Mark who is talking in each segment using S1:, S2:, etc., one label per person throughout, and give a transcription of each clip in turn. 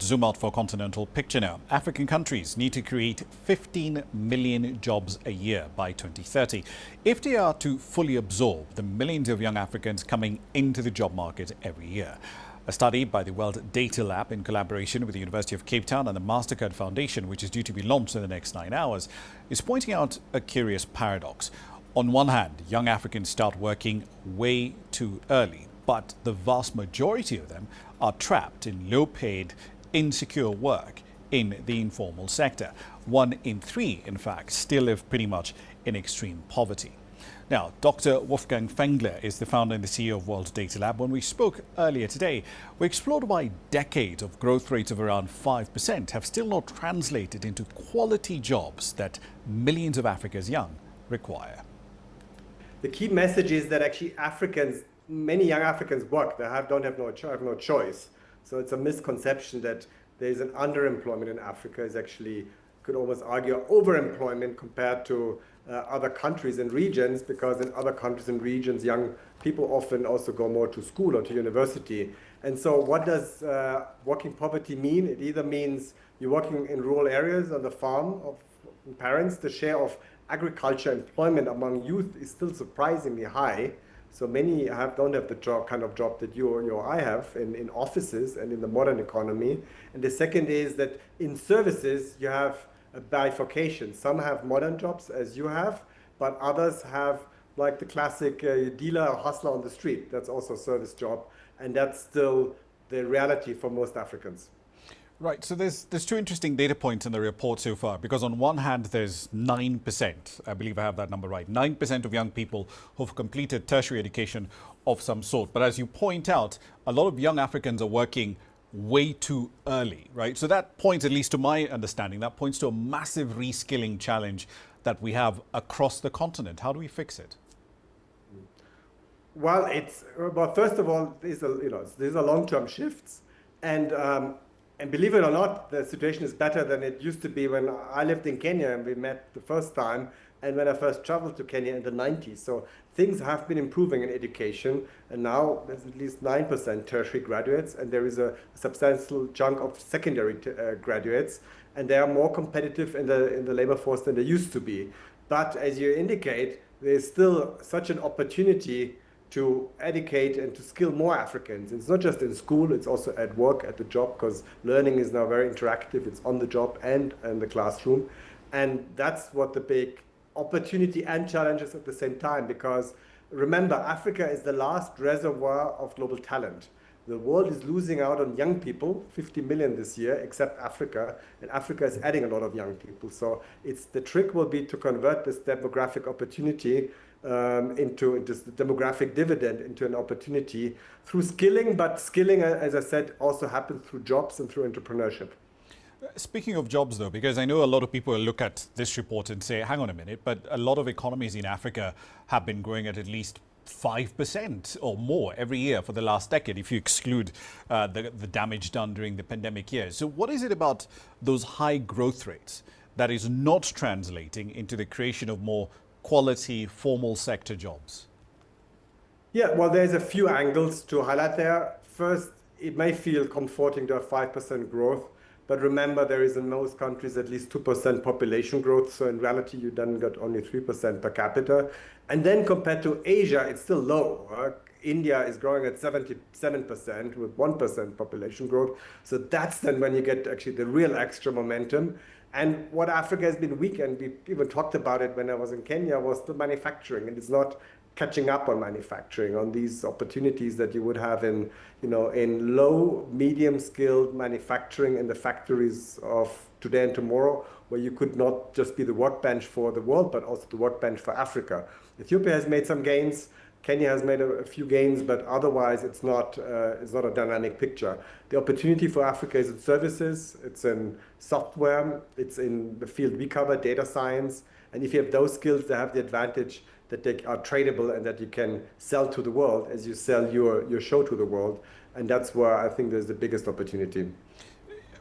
S1: Zoom out for a continental picture now. African countries need to create 15 million jobs a year by 2030 if they are to fully absorb the millions of young Africans coming into the job market every year. A study by the World Data Lab in collaboration with the University of Cape Town and the Mastercard Foundation, which is due to be launched in the next 9 hours, is pointing out a curious paradox. On one hand, young Africans start working way too early, but the vast majority of them are trapped in low-paid, insecure work in the informal sector. 1 in 3, in fact, still live pretty much in extreme poverty. Now, Dr. Wolfgang Fengler is the founder and the CEO of World Data Lab. When we spoke earlier today, we explored why decades of growth rates of around 5% have still not translated into quality jobs that millions of Africa's young require.
S2: The key message is that actually many young Africans work. They have no choice. So it's a misconception that there is an underemployment in Africa. Is actually, could almost argue, overemployment compared to other countries and regions, because in other countries and regions, young people often also go more to school or to university. And so what does working poverty mean? It either means you're working in rural areas on the farm of parents. The share of agriculture employment among youth is still surprisingly high. So many don't have the kind of job that you or I have in offices and in the modern economy. And the second is that in services, you have a bifurcation. Some have modern jobs, as you have, but others have like the classic dealer or hustler on the street. That's also a service job. And that's still the reality for most Africans.
S1: Right, so there's two interesting data points in the report so far, because on one hand there's 9%, I believe I have that number right, 9% of young people who've completed tertiary education of some sort. But as you point out, a lot of young Africans are working way too early, right? So that points, at least to my understanding, that points to a massive reskilling challenge that we have across the continent. How do we fix it?
S2: Well, first of all, these are long-term shifts, and believe it or not, the situation is better than it used to be when I lived in Kenya and we met the first time, and when I first traveled to Kenya in the 90s. So things have been improving in education, and now there's at least 9% tertiary graduates, and there is a substantial chunk of secondary graduates, and they are more competitive in the labor force than they used to be. But as you indicate, there's still such an opportunity to educate and to skill more Africans. It's not just in school, it's also at work, at the job, because learning is now very interactive. It's on the job and in the classroom. And that's what the big opportunity and challenges at the same time, because remember, Africa is the last reservoir of global talent. The world is losing out on young people, 50 million this year, except Africa, and Africa is adding a lot of young people. So the trick will be to convert this demographic opportunity into this demographic dividend into an opportunity through skilling. But skilling, as I said, also happens through jobs and through entrepreneurship.
S1: Speaking of jobs, though, because I know a lot of people look at this report and say, hang on a minute, but a lot of economies in Africa have been growing at least 5% or more every year for the last decade, if you exclude the damage done during the pandemic years. So what is it about those high growth rates that is not translating into the creation of more quality formal sector jobs?
S2: Yeah, well, there's a few angles to highlight there. First, it may feel comforting to have 5% growth, but remember there is in most countries at least 2% population growth. So in reality, you then got only 3% per capita. And then compared to Asia, it's still low. India is growing at 77% with 1% population growth. So that's then when you get actually the real extra momentum. And what Africa has been weak, and we even talked about it when I was in Kenya, was the manufacturing. And it's not catching up on manufacturing, on these opportunities that you would have in low, medium skilled manufacturing in the factories of today and tomorrow, where you could not just be the workbench for the world, but also the workbench for Africa. Ethiopia has made some gains. Kenya has made a few gains, but otherwise it's not a dynamic picture. The opportunity for Africa is in services, it's in software, it's in the field we cover, data science. And if you have those skills, they have the advantage that they are tradable and that you can sell to the world as you sell your show to the world. And that's where I think there's the biggest opportunity.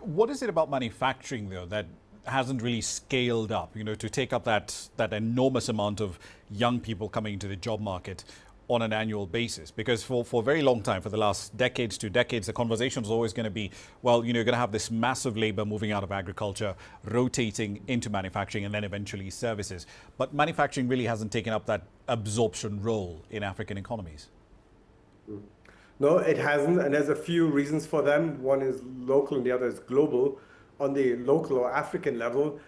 S1: What is it about manufacturing, though, that hasn't really scaled up, to take up that enormous amount of young people coming into the job market on an annual basis? Because for a very long time, for the last decades, 2 decades, the conversation was always going to be, well, you're going to have this massive labor moving out of agriculture, rotating into manufacturing, and then eventually services. But manufacturing really hasn't taken up that absorption role in African economies.
S2: No, it hasn't, and there's a few reasons for them. One is local and the other is global. On the local or African level,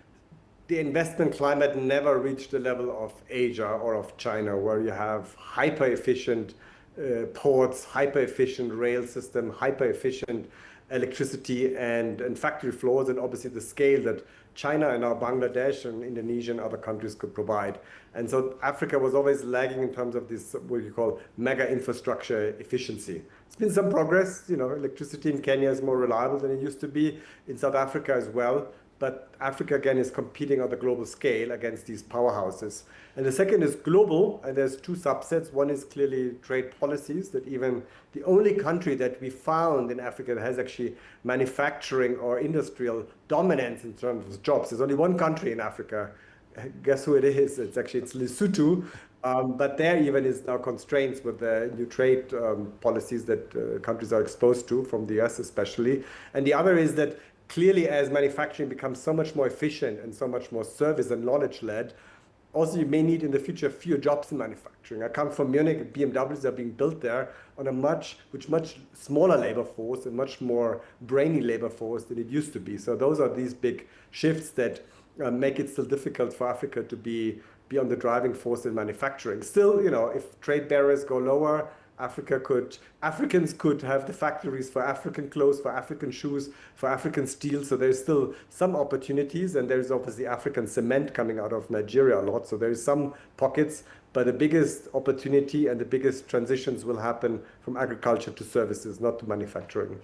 S2: the investment climate never reached the level of Asia or of China, where you have hyper-efficient ports, hyper-efficient rail system, hyper-efficient electricity and factory floors, and obviously the scale that China and now Bangladesh and Indonesia and other countries could provide. And so Africa was always lagging in terms of this, what you call mega infrastructure efficiency. It's been some progress, electricity in Kenya is more reliable than it used to be, in South Africa as well. But Africa, again, is competing on the global scale against these powerhouses. And the second is global, and there's two subsets. One is clearly trade policies, that even the only country that we found in Africa that has actually manufacturing or industrial dominance in terms of jobs. There's only one country in Africa. Guess who it is? It's Lesotho. But there even is now constraints with the new trade policies that countries are exposed to, from the US especially. And the other is that clearly, as manufacturing becomes so much more efficient and so much more service and knowledge-led, also you may need in the future fewer jobs in manufacturing. I come from Munich. BMWs are being built there on a much smaller labor force and much more brainy labor force than it used to be. So those are these big shifts that make it still difficult for Africa to be on the driving force in manufacturing. Still, if trade barriers go lower, Africans could have the factories for African clothes, for African shoes, for African steel. So there's still some opportunities, and there's obviously African cement coming out of Nigeria a lot. So there's some pockets, but the biggest opportunity and the biggest transitions will happen from agriculture to services, not to manufacturing.